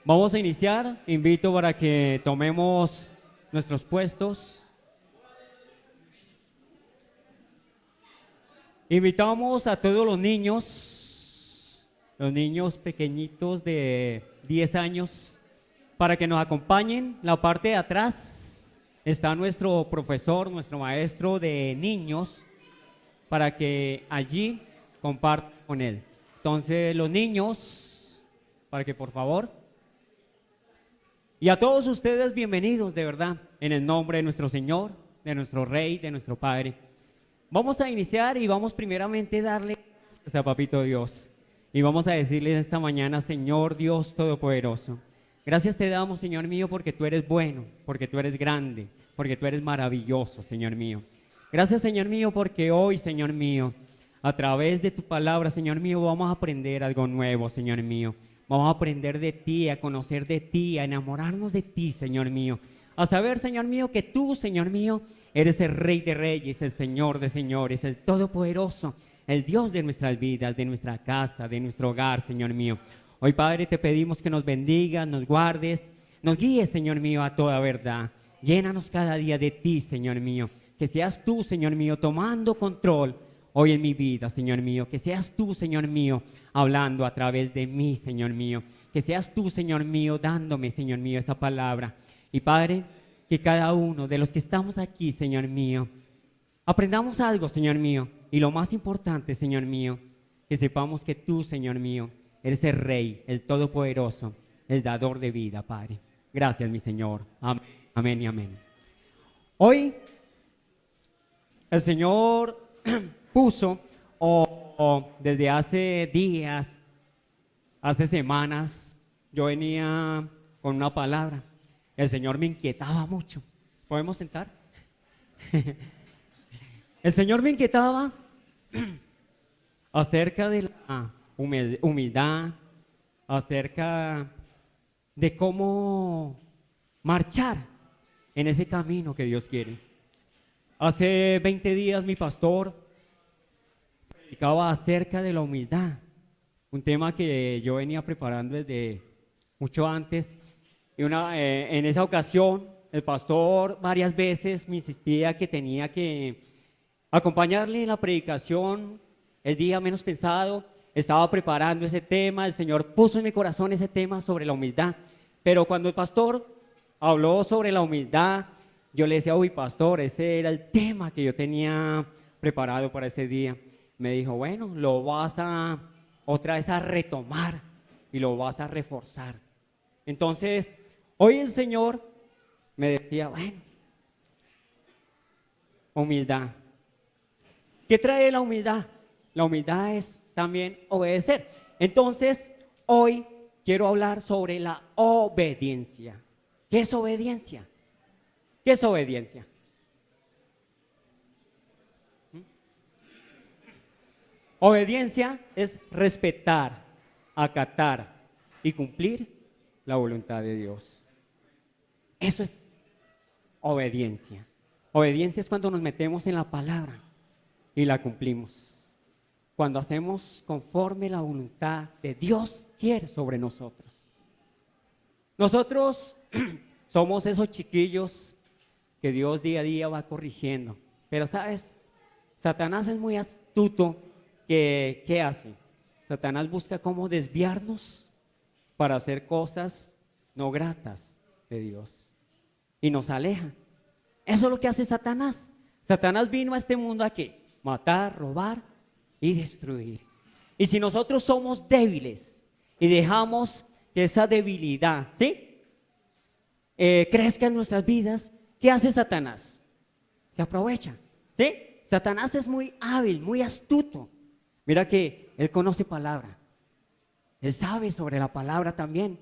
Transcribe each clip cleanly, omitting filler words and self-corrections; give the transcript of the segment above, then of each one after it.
Vamos a iniciar. Invito para que tomemos nuestros puestos. Invitamos a todos los niños pequeñitos de 10 años, para que nos acompañen. La parte de atrás está nuestro profesor, nuestro maestro de niños, para que allí compartan con él. Entonces, los niños, para que por favor. Y a todos ustedes, bienvenidos de verdad, en el nombre de nuestro Señor, de nuestro Rey, de nuestro Padre. Vamos a iniciar y vamos primeramente a darle gracias a Papito Dios. Y vamos a decirle esta mañana: Señor Dios Todopoderoso, gracias te damos, Señor mío, porque tú eres bueno, porque tú eres grande, porque tú eres maravilloso, Señor mío. Gracias, Señor mío, porque hoy, Señor mío, a través de tu palabra, Señor mío, vamos a aprender algo nuevo, Señor mío. Vamos a aprender de ti, a conocer de ti, a enamorarnos de ti, Señor mío. A saber, Señor mío, que tú, Señor mío, eres el Rey de Reyes, el Señor de Señores, el Todopoderoso, el Dios de nuestras vidas, de nuestra casa, de nuestro hogar, Señor mío. Hoy, Padre, te pedimos que nos bendigas, nos guardes, nos guíes, Señor mío, a toda verdad. Llénanos cada día de ti, Señor mío. Que seas tú, Señor mío, tomando control hoy en mi vida, Señor mío. Que seas tú, Señor mío, hablando a través de mí, Señor mío. Que seas tú, Señor mío, dándome, Señor mío, esa palabra. Y, Padre, que cada uno de los que estamos aquí, Señor mío, aprendamos algo, Señor mío. Y lo más importante, Señor mío, que sepamos que tú, Señor mío, eres el Rey, el Todopoderoso, el dador de vida, Padre. Gracias, mi Señor. Amén, amén y amén. Hoy el Señor puso, desde hace días, hace semanas, yo venía con una palabra. El Señor me inquietaba mucho. ¿Podemos sentar? El Señor me inquietaba acerca de la humildad, acerca de cómo marchar en ese camino que Dios quiere. Hace 20 días mi pastor predicaba acerca de la humildad, un tema que yo venía preparando desde mucho antes. Y en esa ocasión el pastor varias veces me insistía que tenía que acompañarle en la predicación el día menos pensado. Estaba preparando ese tema, el Señor puso en mi corazón ese tema sobre la humildad. Pero cuando el pastor habló sobre la humildad, yo le decía: uy, pastor, ese era el tema que yo tenía preparado para ese día. Me dijo: bueno, lo vas a otra vez a retomar y lo vas a reforzar. Entonces, hoy el Señor me decía: bueno, humildad. ¿Qué trae la humildad? La humildad es también obedecer. Entonces, hoy quiero hablar sobre la obediencia. ¿Qué es obediencia? ¿Qué es obediencia? Obediencia es respetar, acatar y cumplir la voluntad de Dios. Eso es obediencia. Obediencia es cuando nos metemos en la palabra y la cumplimos. Cuando hacemos conforme la voluntad de Dios quiere sobre nosotros. Nosotros somos esos chiquillos que Dios día a día va corrigiendo. Pero ¿sabes? Satanás es muy astuto. ¿Qué hace? Satanás busca cómo desviarnos para hacer cosas no gratas de Dios. Y nos aleja. Eso es lo que hace Satanás. Satanás vino a este mundo a ¿qué? Matar, robar y destruir. Y si nosotros somos débiles y dejamos que esa debilidad, ¿sí?, crezca en nuestras vidas, ¿qué hace Satanás? Se aprovecha, ¿sí? Satanás es muy hábil, muy astuto. Mira que él conoce palabra. Él sabe sobre la palabra también.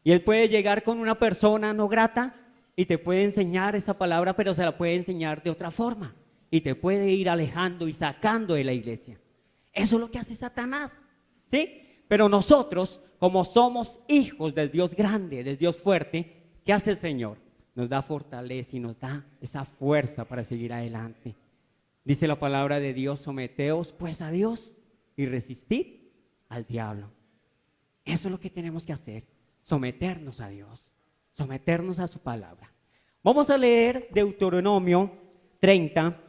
Y él puede llegar con una persona no grata y te puede enseñar esa palabra, pero se la puede enseñar de otra forma. Y te puede ir alejando y sacando de la iglesia. Eso es lo que hace Satanás, ¿sí? Pero nosotros, como somos hijos del Dios grande, del Dios fuerte, ¿qué hace el Señor? Nos da fortaleza y nos da esa fuerza para seguir adelante. Dice la palabra de Dios: someteos pues a Dios y resistid al diablo. Eso es lo que tenemos que hacer. someternos a Dios, someternos a su palabra. Vamos a leer Deuteronomio 30,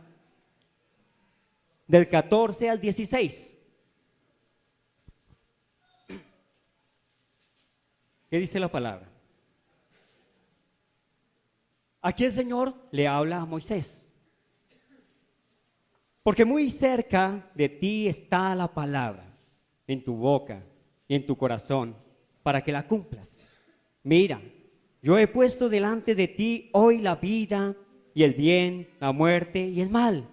del 14 al 16. ¿Qué dice la palabra? Aquí el Señor le habla a Moisés. Porque muy cerca de ti está la palabra, en tu boca y en tu corazón, para que la cumplas. Mira, yo he puesto delante de ti hoy la vida y el bien, la muerte y el mal.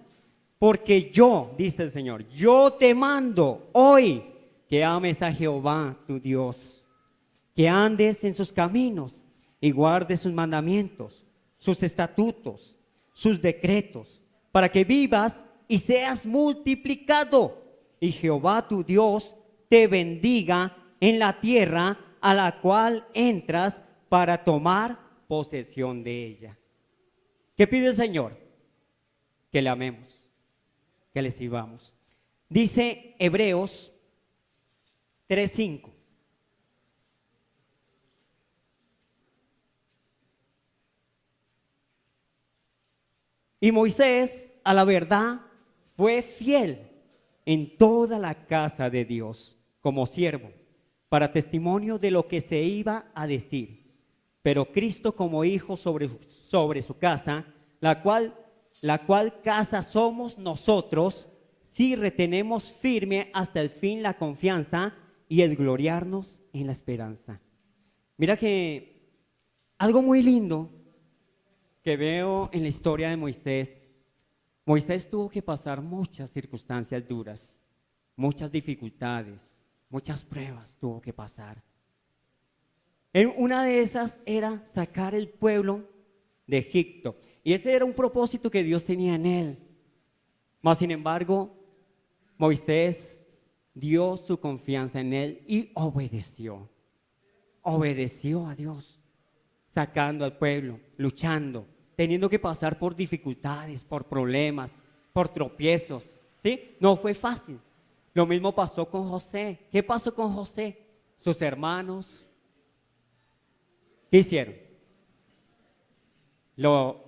Porque yo, dice el Señor, yo te mando hoy que ames a Jehová tu Dios, que andes en sus caminos y guardes sus mandamientos, sus estatutos, sus decretos, para que vivas y seas multiplicado, y Jehová tu Dios te bendiga en la tierra a la cual entras para tomar posesión de ella. ¿Qué pide el Señor? Que le amemos, que le sirvamos. Dice Hebreos 3:5. Y Moisés, a la verdad, fue fiel en toda la casa de Dios como siervo, para testimonio de lo que se iba a decir. Pero Cristo como hijo sobre su casa, la cual casa somos nosotros, si retenemos firme hasta el fin la confianza y el gloriarnos en la esperanza. Mira que algo muy lindo que veo en la historia de Moisés. Moisés tuvo que pasar muchas circunstancias duras, muchas dificultades, muchas pruebas tuvo que pasar. Una de esas era sacar el pueblo de Egipto. Y ese era un propósito que Dios tenía en él. Mas sin embargo, Moisés dio su confianza en él y obedeció. Obedeció a Dios, sacando al pueblo, luchando, teniendo que pasar por dificultades, por problemas, por tropiezos, ¿sí? No fue fácil. Lo mismo pasó con José. ¿Qué pasó con José? Sus hermanos, ¿qué hicieron? Lo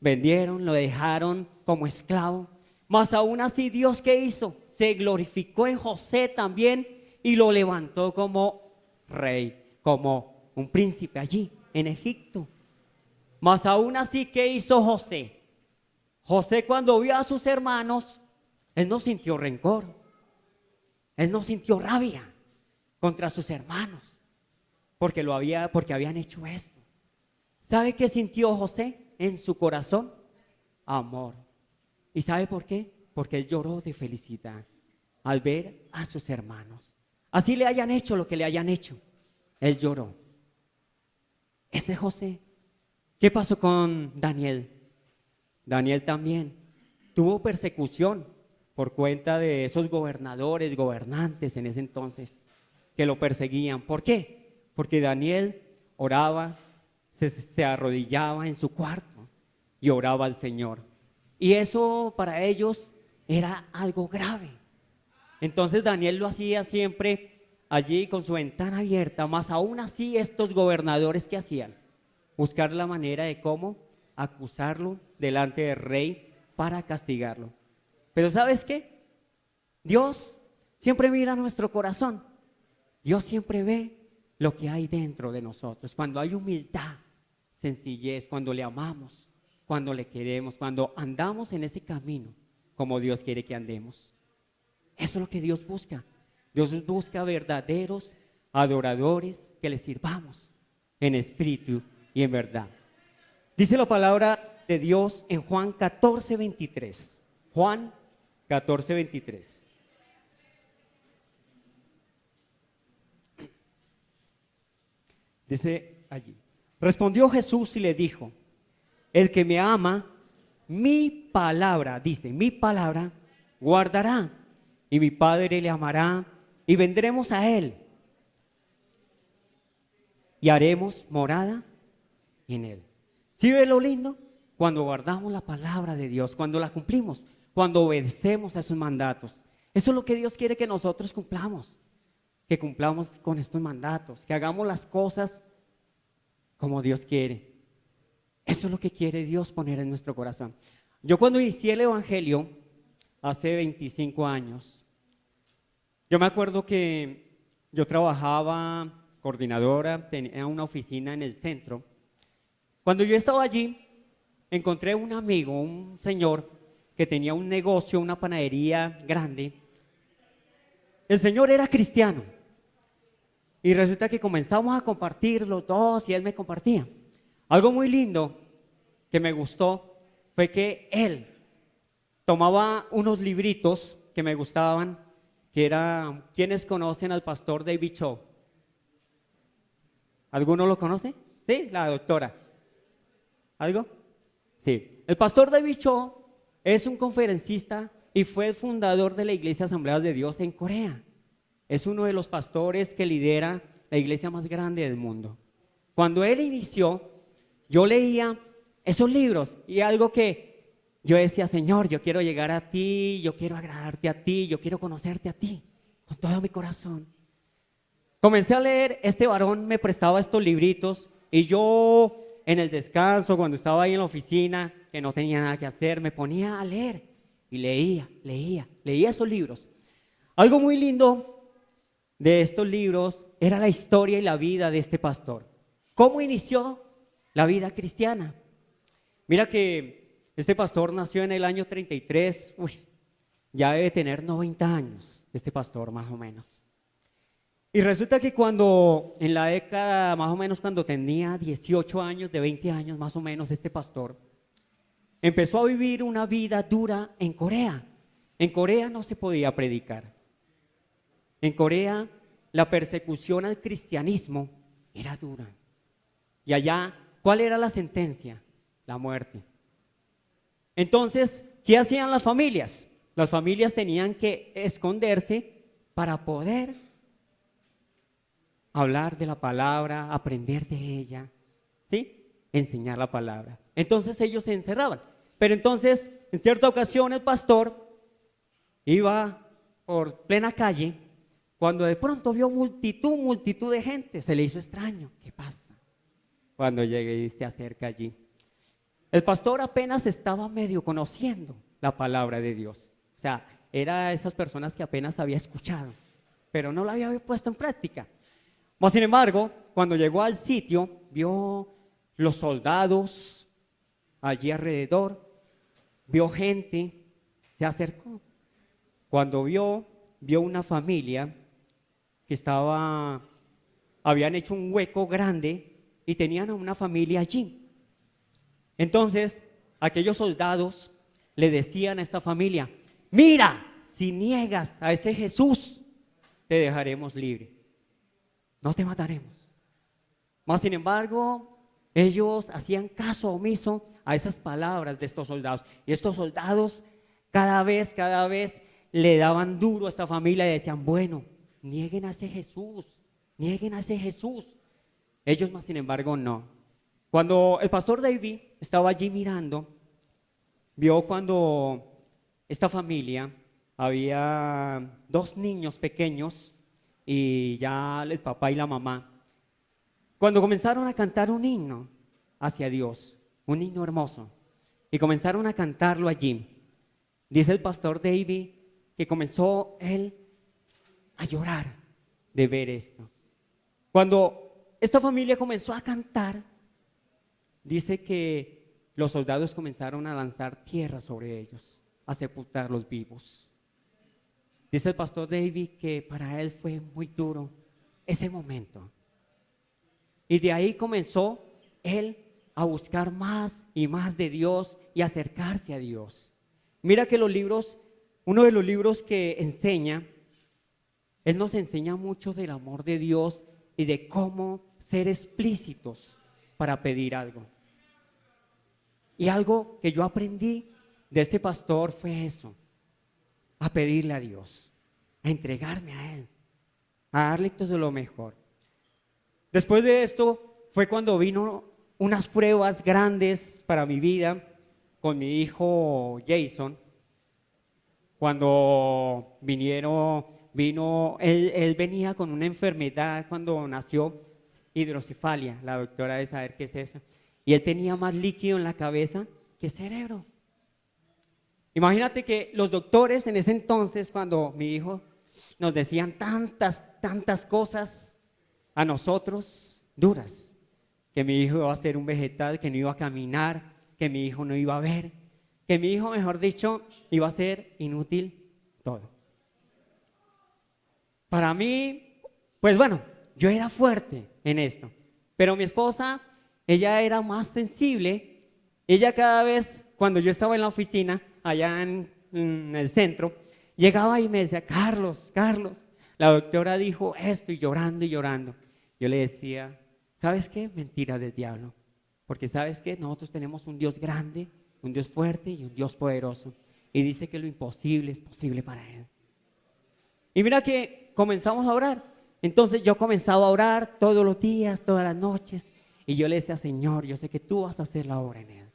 vendieron, lo dejaron como esclavo. Mas aún así, Dios, ¿qué hizo? Se glorificó en José también y lo levantó como rey, como un príncipe allí en Egipto. Mas aún así, ¿qué hizo José? José, cuando vio a sus hermanos, él no sintió rencor, él no sintió rabia contra sus hermanos, porque habían hecho esto. ¿Sabe qué sintió José en su corazón? Amor. ¿Y sabe por qué? Porque él lloró de felicidad al ver a sus hermanos. Así le hayan hecho lo que le hayan hecho, él lloró. Ese es José. ¿Qué pasó con Daniel? Daniel también tuvo persecución por cuenta de esos gobernantes en ese entonces que lo perseguían. ¿Por qué? Porque Daniel oraba, se arrodillaba en su cuarto y oraba al Señor. Y eso para ellos era algo grave. Entonces Daniel lo hacía siempre allí con su ventana abierta, más aún así estos gobernadores, ¿qué hacían? Buscar la manera de cómo acusarlo delante del rey para castigarlo. Pero ¿sabes qué? Dios siempre mira nuestro corazón. Dios siempre ve lo que hay dentro de nosotros. Cuando hay humildad, sencillez, cuando le amamos, cuando le queremos, cuando andamos en ese camino como Dios quiere que andemos. Eso es lo que Dios busca. Dios busca verdaderos adoradores que le sirvamos en espíritu y en verdad. Dice la palabra de Dios en Juan 14:23. Juan 14:23. Dice allí: respondió Jesús y le dijo: el que me ama, mi palabra, dice, mi palabra guardará, y mi Padre le amará, y vendremos a él, y haremos morada en él. ¿Sí ve lo lindo? Cuando guardamos la palabra de Dios, cuando la cumplimos, cuando obedecemos a sus mandatos. Eso es lo que Dios quiere que nosotros cumplamos. que cumplamos con estos mandatos, que hagamos las cosas como Dios quiere. Eso es lo que quiere Dios poner en nuestro corazón. Yo cuando inicié el Evangelio, hace 25 años, yo me acuerdo que yo trabajaba coordinadora, tenía una oficina en el centro. Cuando yo estaba allí, encontré un amigo, un señor que tenía un negocio, una panadería grande. El señor era cristiano y resulta que comenzamos a compartir los dos y él me compartía. Algo muy lindo que me gustó fue que él tomaba unos libritos que me gustaban, que eran, ¿quiénes conocen al pastor David Cho? ¿Alguno lo conoce? Sí, la doctora. ¿Algo? Sí. El pastor David Cho es un conferencista y fue el fundador de la Iglesia Asambleas de Dios en Corea. Es uno de los pastores que lidera la iglesia más grande del mundo. Cuando él inició, yo leía esos libros y algo que yo decía, Señor, yo quiero llegar a ti, yo quiero agradarte a ti, yo quiero conocerte a ti con todo mi corazón. Comencé a leer, este varón me prestaba estos libritos y yo en el descanso, cuando estaba ahí en la oficina, que no tenía nada que hacer, me ponía a leer y leía esos libros. Algo muy lindo de estos libros era la historia y la vida de este pastor. ¿Cómo inició la vida cristiana? Mira que este pastor nació en el año 33, ya debe tener 90 años, este pastor más o menos. Y resulta que cuando, en la década, más o menos cuando tenía 18 años, de 20 años más o menos, este pastor empezó a vivir una vida dura en Corea. En Corea no se podía predicar. En Corea la persecución al cristianismo era dura. Y allá, ¿cuál era la sentencia? La muerte. Entonces, ¿qué hacían las familias? Las familias tenían que esconderse para poder hablar de la palabra, aprender de ella, ¿sí? Enseñar la palabra. Entonces ellos se encerraban. Pero entonces, en cierta ocasión, el pastor iba por plena calle, cuando de pronto vio multitud de gente, se le hizo extraño. ¿Qué pasa? Cuando llegué y se acerca allí. El pastor apenas estaba medio conociendo la palabra de Dios. O sea, era esas personas que apenas había escuchado, pero no la había puesto en práctica. Mas, sin embargo, cuando llegó al sitio, vio los soldados allí alrededor, vio gente, se acercó. Cuando vio una familia que habían hecho un hueco grande y tenían a una familia allí. Entonces, aquellos soldados le decían a esta familia, mira, si niegas a ese Jesús, te dejaremos libre. No te mataremos. Mas, sin embargo, ellos hacían caso omiso a esas palabras de estos soldados. Y estos soldados cada vez le daban duro a esta familia y decían, bueno, nieguen a ese Jesús, nieguen a ese Jesús. Ellos, más sin embargo, no. Cuando el pastor David estaba allí mirando, vio cuando esta familia, había dos niños pequeños y ya el papá y la mamá, cuando comenzaron a cantar un himno hacia Dios, un himno hermoso, y comenzaron a cantarlo allí, dice el pastor David que comenzó él a llorar de ver esto. Cuando esta familia comenzó a cantar, dice que los soldados comenzaron a lanzar tierra sobre ellos, a sepultarlos vivos. Dice el pastor David que para él fue muy duro ese momento. Y de ahí comenzó él a buscar más y más de Dios y acercarse a Dios. Mira que uno de los libros que enseña, él nos enseña mucho del amor de Dios y de cómo ser explícitos para pedir algo. Y algo que yo aprendí de este pastor fue eso, a pedirle a Dios, a entregarme a Él, a darle todo lo mejor. Después de esto fue cuando vino unas pruebas grandes para mi vida con mi hijo Jason, cuando vinieron él venía con una enfermedad cuando nació, hidrocefalia, la doctora debe saber qué es eso, y él tenía más líquido en la cabeza que cerebro. Imagínate que los doctores en ese entonces, cuando mi hijo nos decían tantas cosas a nosotros duras, que mi hijo iba a ser un vegetal, que no iba a caminar, que mi hijo no iba a ver, que mi hijo, mejor dicho, iba a ser inútil todo. Para mí, pues bueno, yo era fuerte en esto, pero mi esposa, ella era más sensible. Ella cada vez, cuando yo estaba en la oficina, allá en el centro, llegaba y me decía, Carlos, la doctora dijo esto, y llorando y llorando. Yo le decía, ¿sabes qué? Mentira del diablo, porque ¿sabes qué? Nosotros tenemos un Dios grande, un Dios fuerte y un Dios poderoso, y dice que lo imposible es posible para Él. Y mira que comenzamos a orar. Entonces yo comenzaba a orar todos los días, todas las noches, y yo le decía, Señor, yo sé que tú vas a hacer la obra en Él,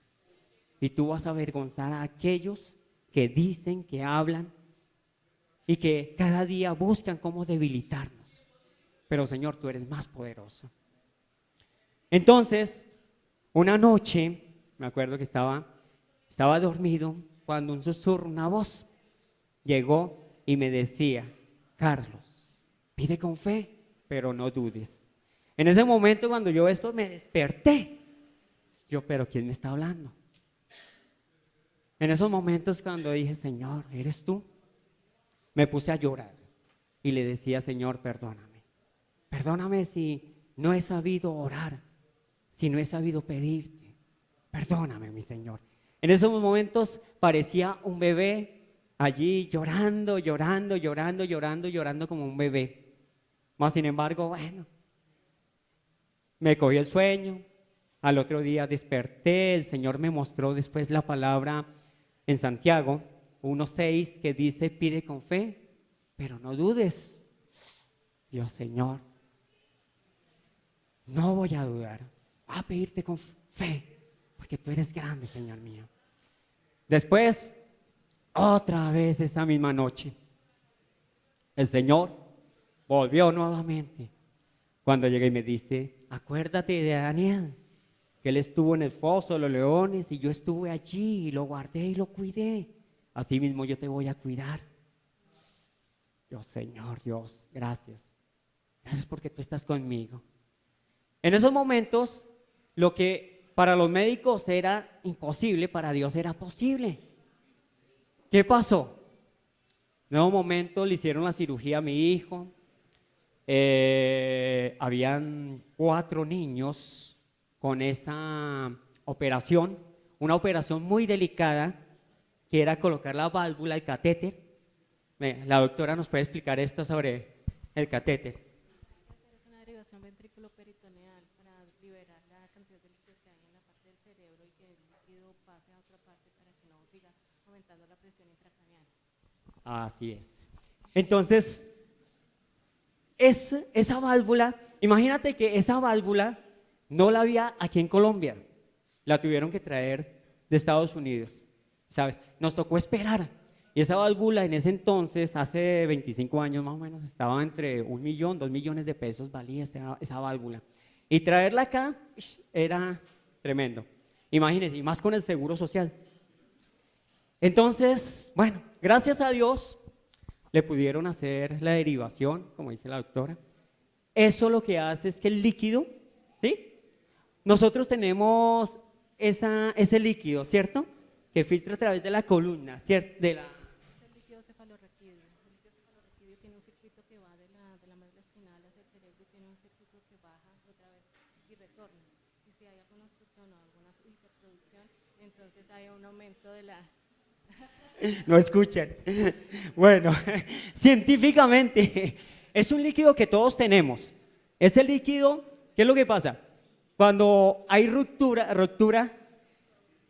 y tú vas a avergonzar a aquellos que dicen, que hablan, y que cada día buscan cómo debilitarnos. Pero Señor, tú eres más poderoso. Entonces, una noche, me acuerdo que estaba dormido, cuando un susurro, una voz, llegó y me decía, Carlos, pide con fe, pero no dudes. En ese momento, cuando yo eso me desperté, yo, pero ¿quién me está hablando? En esos momentos cuando dije, Señor, ¿eres tú? Me puse a llorar y le decía, Señor, perdóname si no he sabido orar, si no he sabido pedirte, perdóname, mi Señor. En esos momentos parecía un bebé allí llorando como un bebé. Mas sin embargo, bueno, me cogió el sueño, al otro día desperté, el Señor me mostró después la palabra en Santiago 1:6 que dice, pide con fe, pero no dudes. Dios, Señor, no voy a dudar, voy a pedirte con fe, porque tú eres grande, Señor mío. Después, otra vez esa misma noche, el Señor volvió nuevamente. Cuando llegué y me dice, acuérdate de Daniel, que él estuvo en el foso de los leones y yo estuve allí y lo guardé y lo cuidé. Así mismo yo te voy a cuidar. Yo, Señor Dios, gracias. Gracias porque tú estás conmigo. En esos momentos, lo que para los médicos era imposible, para Dios era posible. ¿Qué pasó? En un momento le hicieron la cirugía a mi hijo. Habían 4 niños con esa operación, una operación muy delicada, que era colocar la válvula, el catéter. La doctora nos puede explicar esto sobre el catéter. Es una derivación ventrículo-peritoneal para liberar la cantidad de líquido que hay en la parte del cerebro y que el líquido pase a otra parte para que no siga aumentando la presión intracraneal. Así es. Entonces, esa válvula, imagínate que esa válvula no la había aquí en Colombia, la tuvieron que traer de Estados Unidos, ¿sabes? Nos tocó esperar. Y esa válvula en ese entonces, hace 25 años más o menos, estaba entre 1 millón, 2 millones de pesos valía esa válvula. Y traerla acá era tremendo. Imagínense, y más con el seguro social. Entonces, bueno, gracias a Dios le pudieron hacer la derivación, como dice la doctora. Eso lo que hace es que el líquido, ¿sí? Nosotros tenemos ese líquido, ¿cierto? Que filtra a través de la columna, ¿cierto? Es el líquido cefalorraquídeo. El líquido cefalorraquídeo tiene un circuito que va de la médula espinal hacia el cerebro y tiene un circuito que baja otra vez y retorna. Y si hay alguna obstrucción o alguna hiperproducción, entonces hay un aumento de las... No escuchan. Bueno, científicamente es un líquido que todos tenemos. Ese líquido, ¿qué es lo que pasa? Cuando hay ruptura,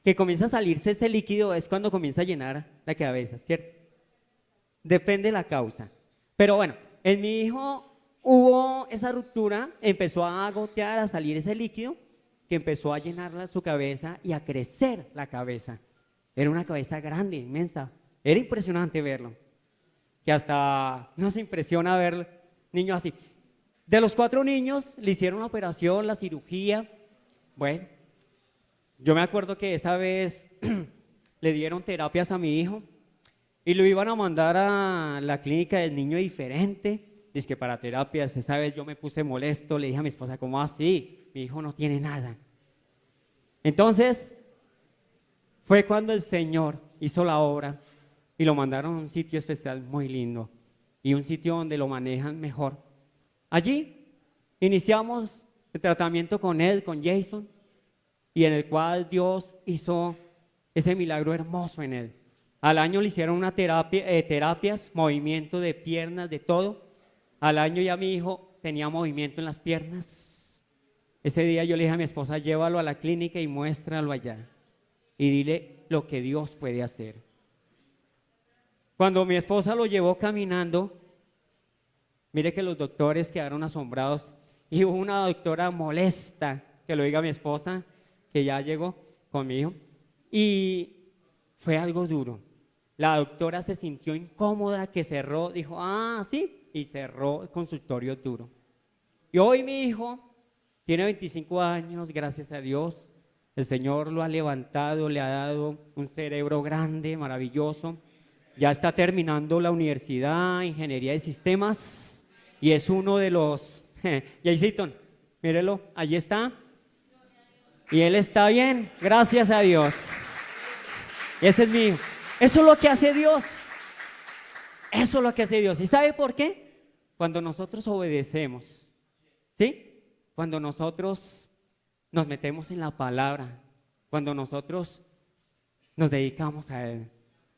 que comienza a salirse ese líquido es cuando comienza a llenar la cabeza, ¿cierto? Depende de la causa. Pero bueno, en mi hijo hubo esa ruptura, empezó a gotear, a salir ese líquido, que empezó a llenar su cabeza y a crecer la cabeza. Era una cabeza grande, inmensa. Era impresionante verlo. que hasta nos impresiona ver niños así. De los 4 niños le hicieron la operación, la cirugía. Bueno, yo me acuerdo que esa vez le dieron terapias a mi hijo y lo iban a mandar a la clínica del niño diferente. Dice que para terapias, esa vez yo me puse molesto, le dije a mi esposa, ¿cómo así? Mi hijo no tiene nada. Entonces, fue cuando el Señor hizo la obra y lo mandaron a un sitio especial muy lindo y un sitio donde lo manejan mejor. Allí iniciamos el tratamiento con él, con Jason, y en el cual Dios hizo ese milagro hermoso en él. Al año le hicieron una terapias, movimiento de piernas, de todo. Al año ya mi hijo tenía movimiento en las piernas. Ese día yo le dije a mi esposa, llévalo a la clínica y muéstralo allá. Y dile lo que Dios puede hacer. Cuando mi esposa lo llevó caminando, mire que los doctores quedaron asombrados. Y hubo una doctora molesta, que lo diga mi esposa, que ya llegó conmigo. Y fue algo duro. La doctora se sintió incómoda, que cerró, dijo, sí, y cerró el consultorio duro. Y hoy mi hijo tiene 25 años, gracias a Dios. El Señor lo ha levantado, le ha dado un cerebro grande, maravilloso. Ya está terminando la universidad, ingeniería de sistemas, y es uno de los... Jayciton, mírelo, allí está. Y él está bien, gracias a Dios. Y ese es mi hijo. Eso es lo que hace Dios. Eso es lo que hace Dios. ¿Y sabe por qué? Cuando nosotros obedecemos, ¿sí? Cuando nosotros nos metemos en la palabra, cuando nosotros nos dedicamos a Él,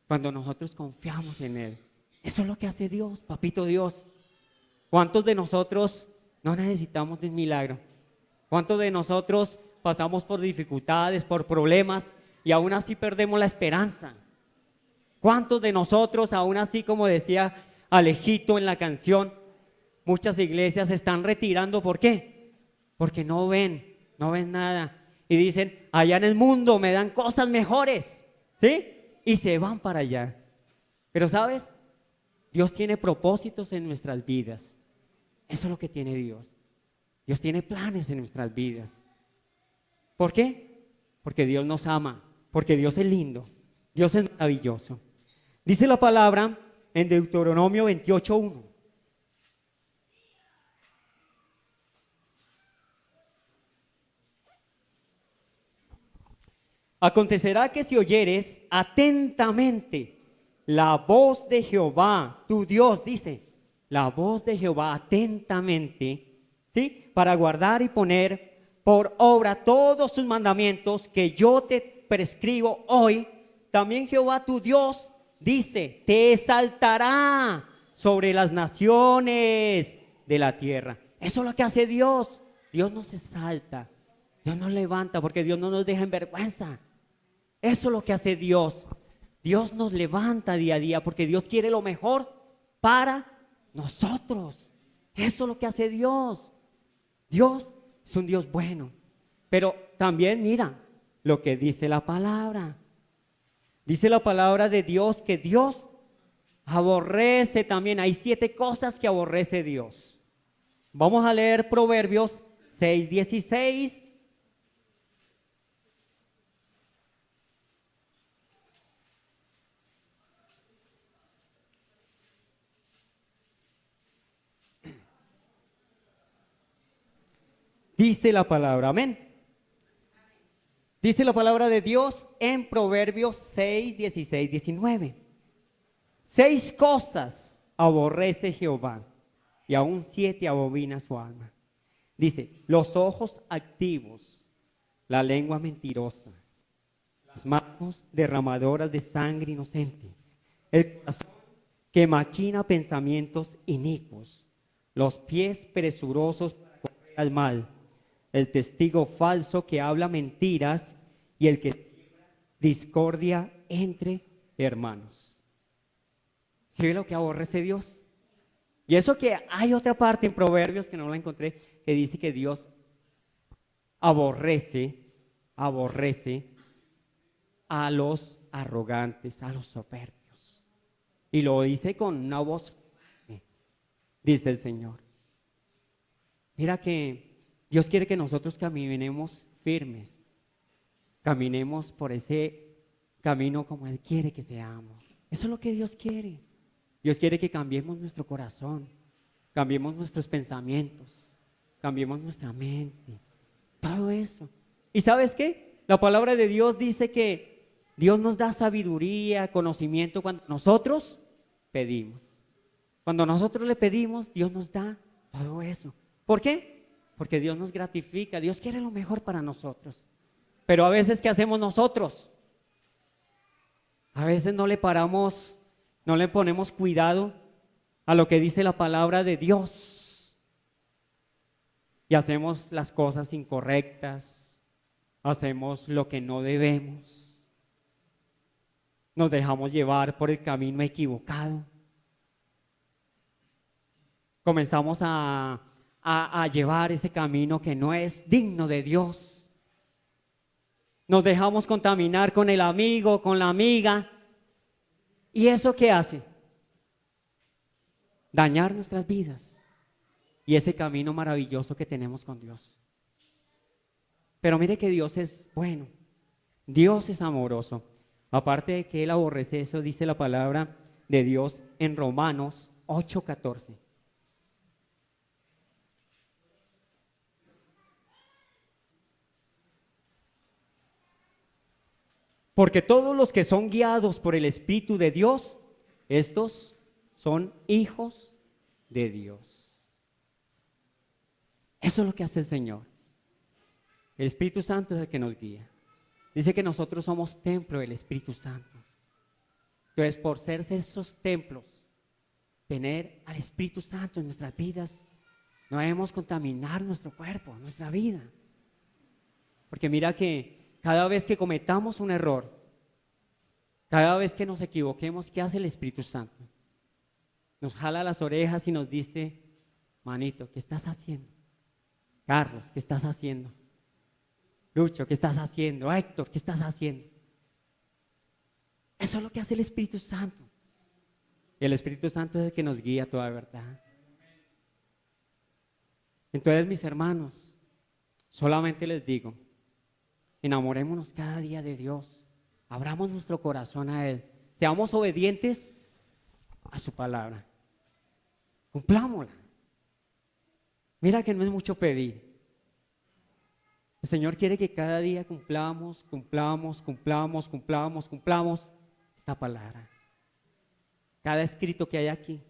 cuando nosotros confiamos en Él. Eso es lo que hace Dios, papito Dios. ¿Cuántos de nosotros no necesitamos de un milagro? ¿Cuántos de nosotros pasamos por dificultades, por problemas y aún así perdemos la esperanza? ¿Cuántos de nosotros, aún así, como decía Alejito en la canción, muchas iglesias se están retirando? ¿Por qué? Porque no ven nada. Y dicen, allá en el mundo me dan cosas mejores, ¿sí? Y se van para allá. Pero ¿sabes? Dios tiene propósitos en nuestras vidas. Eso es lo que tiene Dios. Dios tiene planes en nuestras vidas. ¿Por qué? Porque Dios nos ama, porque Dios es lindo, Dios es maravilloso. Dice la palabra en Deuteronomio 28:1. Acontecerá que si oyeres atentamente la voz de Jehová, tu Dios, dice, la voz de Jehová atentamente, ¿sí? Para guardar y poner por obra todos sus mandamientos que yo te prescribo hoy, también Jehová tu Dios dice, te exaltará sobre las naciones de la tierra. Eso es lo que hace Dios. Dios nos exalta, Dios nos levanta, porque Dios no nos deja en vergüenza. Eso es lo que hace Dios. Dios nos levanta día a día porque Dios quiere lo mejor para nosotros. Eso es lo que hace Dios. Dios es un Dios bueno. Pero también mira lo que dice la palabra. Dice la palabra de Dios que Dios aborrece también. Hay 7 cosas que aborrece Dios. Vamos a leer Proverbios 6:16. Dice la palabra, amén. Dice la palabra de Dios en Proverbios 6, 16, 19. 6 cosas aborrece Jehová y aún 7 abomina su alma. Dice, los ojos activos, la lengua mentirosa, las manos derramadoras de sangre inocente, el corazón que maquina pensamientos inicuos, los pies presurosos para correr al mal, el testigo falso que habla mentiras y el que discordia entre hermanos. ¿Sí ve lo que aborrece Dios? Y eso que hay otra parte en Proverbios que no la encontré, que dice que Dios aborrece a los arrogantes, a los soberbios. Y lo dice con una voz fuerte, dice el Señor. Mira que Dios quiere que nosotros caminemos firmes, caminemos por ese camino como Él quiere que seamos. Eso es lo que Dios quiere. Dios quiere que cambiemos nuestro corazón, cambiemos nuestros pensamientos, cambiemos nuestra mente, todo eso. ¿Y sabes qué? La palabra de Dios dice que Dios nos da sabiduría, conocimiento cuando nosotros pedimos. Cuando nosotros le pedimos, Dios nos da todo eso. ¿Por qué? Porque Dios nos gratifica, Dios quiere lo mejor para nosotros. Pero a veces, ¿qué hacemos nosotros? A veces no le paramos, no le ponemos cuidado a lo que dice la palabra de Dios. Y hacemos las cosas incorrectas, hacemos lo que no debemos. Nos dejamos llevar por el camino equivocado. Comenzamos a llevar ese camino que no es digno de Dios. Nos dejamos contaminar con el amigo, con la amiga. ¿Y eso qué hace? Dañar nuestras vidas y ese camino maravilloso que tenemos con Dios. Pero mire que Dios es bueno, Dios es amoroso. Aparte de que Él aborrece eso, dice la palabra de Dios en Romanos 8:14. Porque todos los que son guiados por el Espíritu de Dios, estos son hijos de Dios. Eso es lo que hace el Señor. El Espíritu Santo es el que nos guía. Dice que nosotros somos templo del Espíritu Santo. Entonces, por ser esos templos, tener al Espíritu Santo en nuestras vidas, no debemos contaminar nuestro cuerpo, nuestra vida. Porque mira que cada vez que cometamos un error, cada vez que nos equivoquemos, ¿qué hace el Espíritu Santo? Nos jala las orejas y nos dice: manito, ¿qué estás haciendo? Carlos, ¿qué estás haciendo? Lucho, ¿qué estás haciendo? Héctor, ¿qué estás haciendo? Eso es lo que hace el Espíritu Santo. Y el Espíritu Santo es el que nos guía a toda verdad. Entonces, mis hermanos, solamente les digo: enamorémonos cada día de Dios, abramos nuestro corazón a Él, seamos obedientes a su palabra, cumplámosla. Mira que no es mucho pedir. El Señor quiere que cada día cumplamos esta palabra, cada escrito que hay aquí.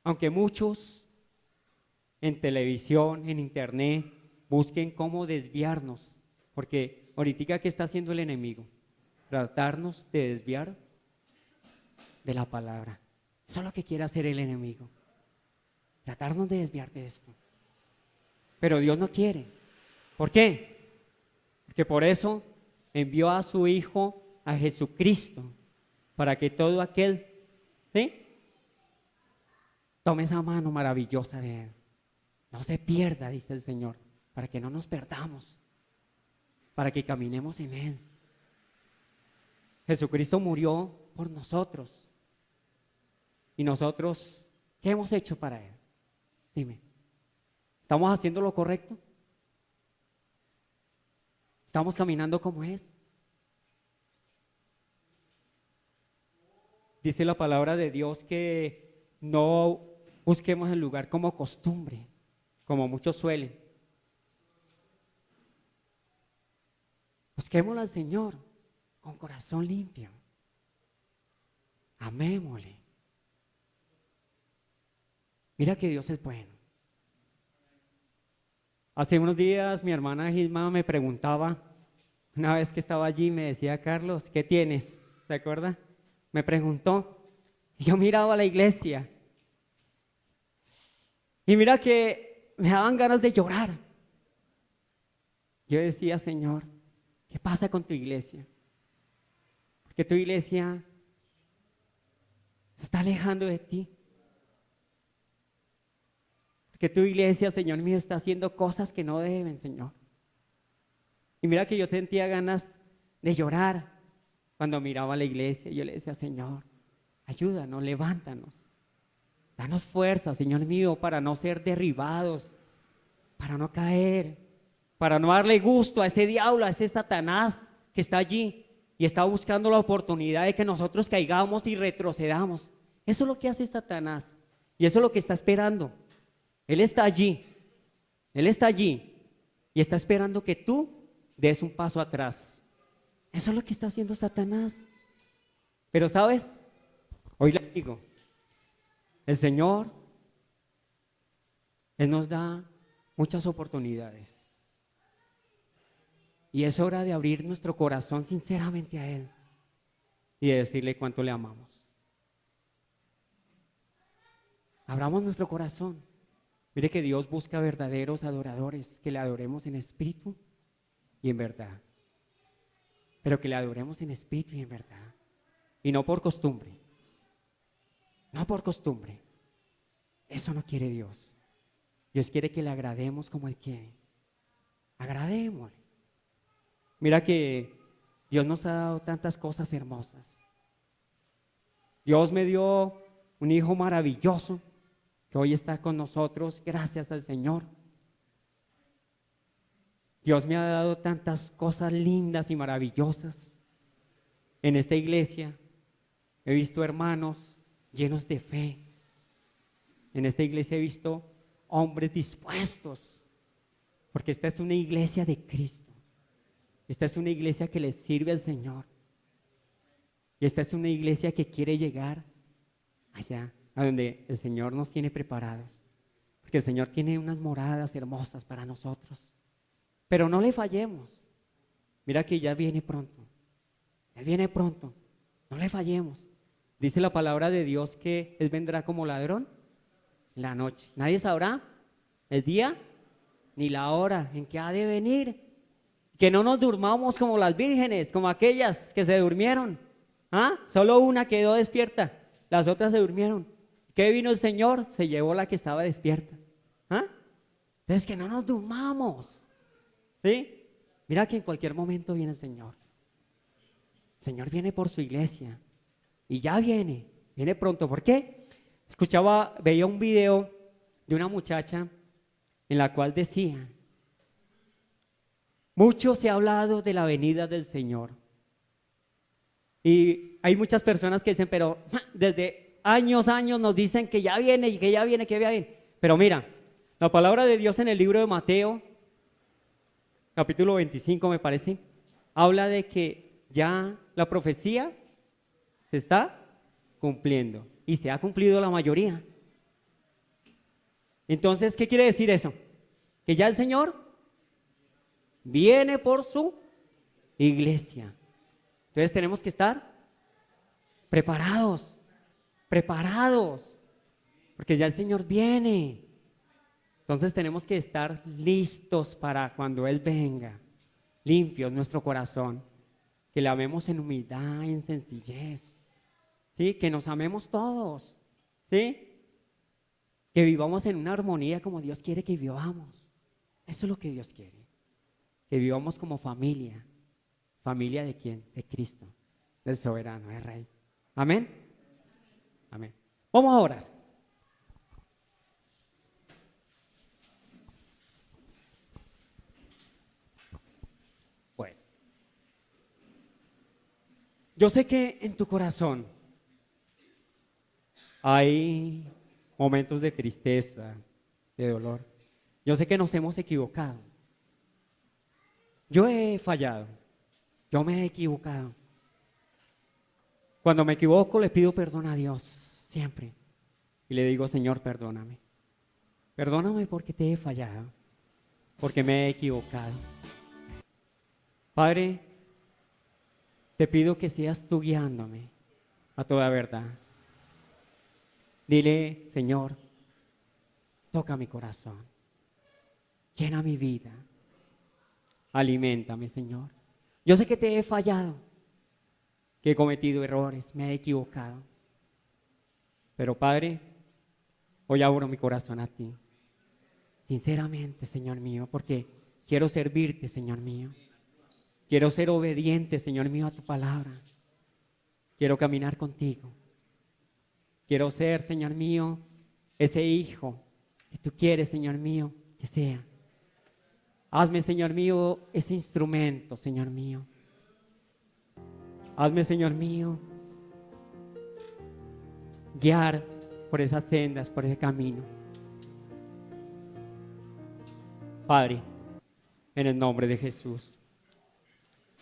Aunque muchos en televisión, en internet, busquen cómo desviarnos, porque ahorita, ¿qué está haciendo el enemigo? Tratarnos de desviar de la palabra. Eso es lo que quiere hacer el enemigo, tratarnos de desviar de esto. Pero Dios no quiere. ¿Por qué? Porque por eso envió a su Hijo, a Jesucristo, para que todo aquel, ¿sí?, tome esa mano maravillosa de Él. No se pierda, dice el Señor, para que no nos perdamos, para que caminemos en Él. Jesucristo murió por nosotros. ¿Y nosotros qué hemos hecho para Él? Dime, ¿estamos haciendo lo correcto? ¿Estamos caminando como es? Dice la palabra de Dios que no busquemos el lugar como costumbre, como muchos suelen. Busquémoslo al Señor con corazón limpio. Amémosle. Mira que Dios es bueno. Hace unos días mi hermana Gilma me preguntaba, una vez que estaba allí, me decía: Carlos, ¿qué tienes? ¿Se acuerda? Me preguntó. Y yo miraba a la iglesia. Y mira que me daban ganas de llorar. Yo decía: Señor, ¿qué pasa con tu iglesia? Porque tu iglesia se está alejando de ti. Porque tu iglesia, Señor mío, está haciendo cosas que no deben, Señor. Y mira que yo sentía ganas de llorar. Cuando miraba a la iglesia, yo le decía, Señor, ayúdanos, levántanos. Danos fuerza, Señor mío, para no ser derribados, para no caer, para no darle gusto a ese diablo, a ese Satanás que está allí y está buscando la oportunidad de que nosotros caigamos y retrocedamos. Eso es lo que hace Satanás y eso es lo que está esperando. Él está allí y está esperando que tú des un paso atrás. Eso es lo que está haciendo Satanás. Pero ¿sabes? Hoy le digo, el Señor, Él nos da muchas oportunidades. Y es hora de abrir nuestro corazón sinceramente a Él y de decirle cuánto le amamos. Abramos nuestro corazón. Mire que Dios busca verdaderos adoradores, que le adoremos en espíritu y en verdad. Pero que le adoremos en espíritu y en verdad. Y no por costumbre. No por costumbre. Eso no quiere Dios. Dios quiere que le agrademos como Él quiere. Agradémosle. Mira que Dios nos ha dado tantas cosas hermosas. Dios me dio un hijo maravilloso que hoy está con nosotros, gracias al Señor. Dios me ha dado tantas cosas lindas y maravillosas. En esta iglesia he visto hermanos llenos de fe. En esta iglesia he visto hombres dispuestos, porque esta es una iglesia de Cristo. Esta es una iglesia que le sirve al Señor. Y esta es una iglesia que quiere llegar allá, a donde el Señor nos tiene preparados. Porque el Señor tiene unas moradas hermosas para nosotros. Pero no le fallemos. Mira que ya viene pronto. Él viene pronto. No le fallemos. Dice la palabra de Dios que Él vendrá como ladrón en la noche. Nadie sabrá el día ni la hora en que ha de venir. Que no nos durmamos como las vírgenes, como aquellas que se durmieron. ¿Ah? Solo una quedó despierta, las otras se durmieron. ¿Qué vino el Señor? Se llevó la que estaba despierta. ¿Ah? Entonces que no nos durmamos. ¿Sí? Mira que en cualquier momento viene el Señor. El Señor viene por su iglesia. Y ya viene pronto. ¿Por qué? Veía un video de una muchacha en la cual decía: mucho se ha hablado de la venida del Señor. Y hay muchas personas que dicen, pero desde años nos dicen que ya viene y que ya viene, que ya viene. Pero mira, la palabra de Dios en el libro de Mateo, capítulo 25 me parece, habla de que ya la profecía se está cumpliendo y se ha cumplido la mayoría. Entonces, ¿qué quiere decir eso? Que ya el Señor viene por su iglesia. Entonces tenemos que estar preparados, porque ya el Señor viene. Entonces tenemos que estar listos para cuando Él venga, limpios nuestro corazón, que le amemos en humildad, en sencillez, ¿sí? Que nos amemos todos, ¿sí? Que vivamos en una armonía como Dios quiere que vivamos. Eso es lo que Dios quiere. Que vivamos como familia. ¿Familia de quién? De Cristo, del soberano, del Rey. ¿Amén? Amén. Vamos a orar. Bueno, yo sé que en tu corazón hay momentos de tristeza, de dolor. Yo sé que nos hemos equivocado. Yo he fallado. Yo me he equivocado. Cuando me equivoco le pido perdón a Dios, siempre. Y le digo, Señor, perdóname. Perdóname porque te he fallado, porque me he equivocado. Padre, te pido que seas tú guiándome a toda verdad. Dile, Señor, toca mi corazón, llena mi vida, aliméntame, Señor. Yo sé que te he fallado, que he cometido errores, me he equivocado. Pero Padre, hoy abro mi corazón a ti, sinceramente, Señor mío, porque quiero servirte, Señor mío. Quiero ser obediente, Señor mío, a tu palabra. Quiero caminar contigo. Quiero ser, Señor mío, ese hijo que tú quieres, Señor mío, que sea. Hazme, Señor mío, ese instrumento, Señor mío. Hazme, Señor mío, guiar por esas sendas, por ese camino. Padre, en el nombre de Jesús,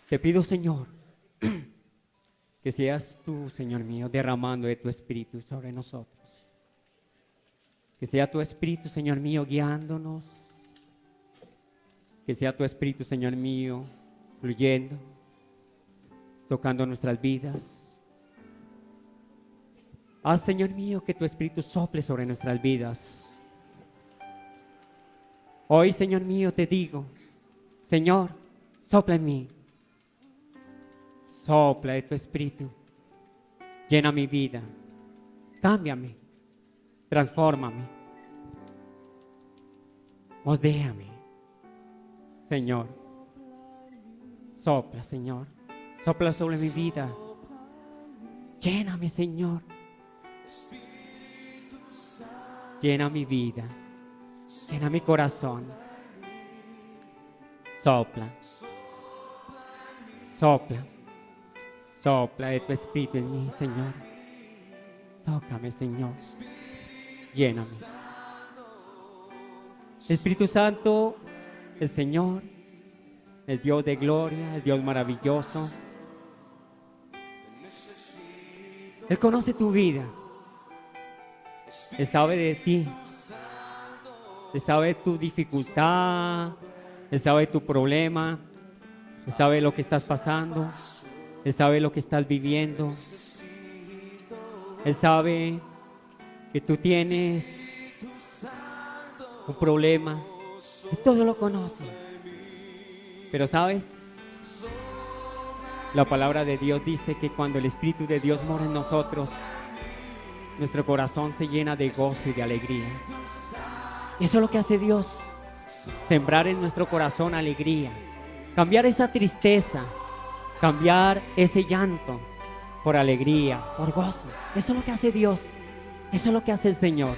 te pido, Señor, que seas tú, Señor mío, derramando de tu Espíritu sobre nosotros. Que sea tu Espíritu, Señor mío, guiándonos. Que sea tu Espíritu, Señor mío, fluyendo, tocando nuestras vidas. Haz, Señor mío, que tu Espíritu sople sobre nuestras vidas. Hoy, Señor mío, te digo, Señor, sopla en mí. Sopla de tu Espíritu. Llena mi vida. Cámbiame. Transfórmame. Moldéame. Señor. Sopla, Señor. Sopla sobre mi vida. Lléname, Señor. Llena mi vida. Llena mi corazón. Sopla. Sopla. Sopla de tu Espíritu en mí, Señor. Tócame, Señor. Lléname. Espíritu Santo, el Señor, el Dios de gloria, el Dios maravilloso. Él conoce tu vida. Él sabe de ti. Él sabe de tu dificultad. Él sabe de tu problema. Él sabe lo que estás pasando. Él sabe lo que estás viviendo. Él sabe que tú tienes un problema. Y todo lo conoce. Pero ¿sabes? La palabra de Dios dice que cuando el Espíritu de Dios mora en nosotros, nuestro corazón se llena de gozo y de alegría. Y eso es lo que hace Dios. Sembrar en nuestro corazón alegría. Cambiar esa tristeza. Cambiar ese llanto por alegría, por gozo. Eso es lo que hace Dios. Eso es lo que hace el Señor.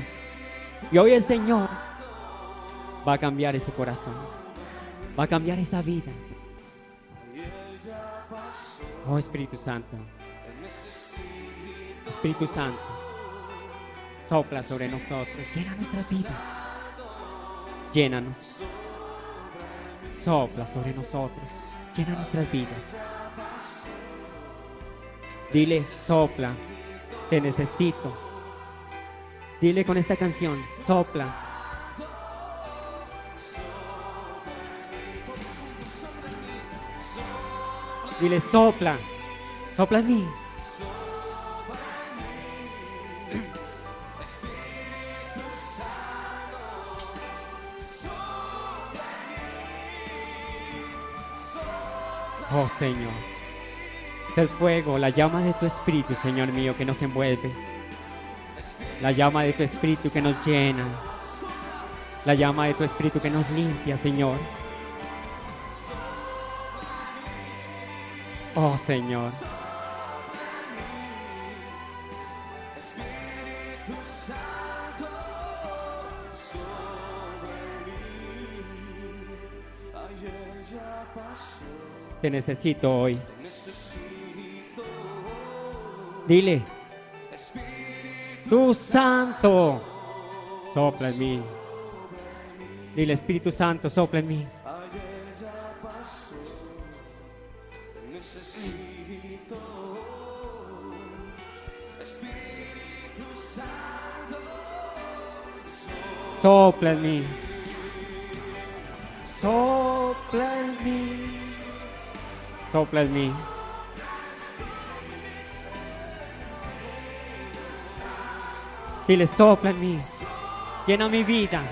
Y hoy el Señor va a cambiar ese corazón. Va a cambiar esa vida. Oh Espíritu Santo. Espíritu Santo. Sopla sobre nosotros. Llena nuestras vidas. Llénanos. Sopla sobre nosotros. Llena nuestras vidas. Dile, sopla, te necesito. Dile con esta canción, sopla. Dile, sopla, sopla en mí. Oh Señor. El fuego, la llama de tu Espíritu, Señor mío, que nos envuelve. La llama de tu Espíritu que nos llena. La llama de tu Espíritu que nos limpia, Señor. Oh, Señor. Te necesito hoy. Dile, tu Santo, sopla en mí. Dile, Espíritu Santo, sopla en mí. Sopla en mí. Sopla en mí. Sopla en mí. Dile, sopla en mí. Llena mi vida.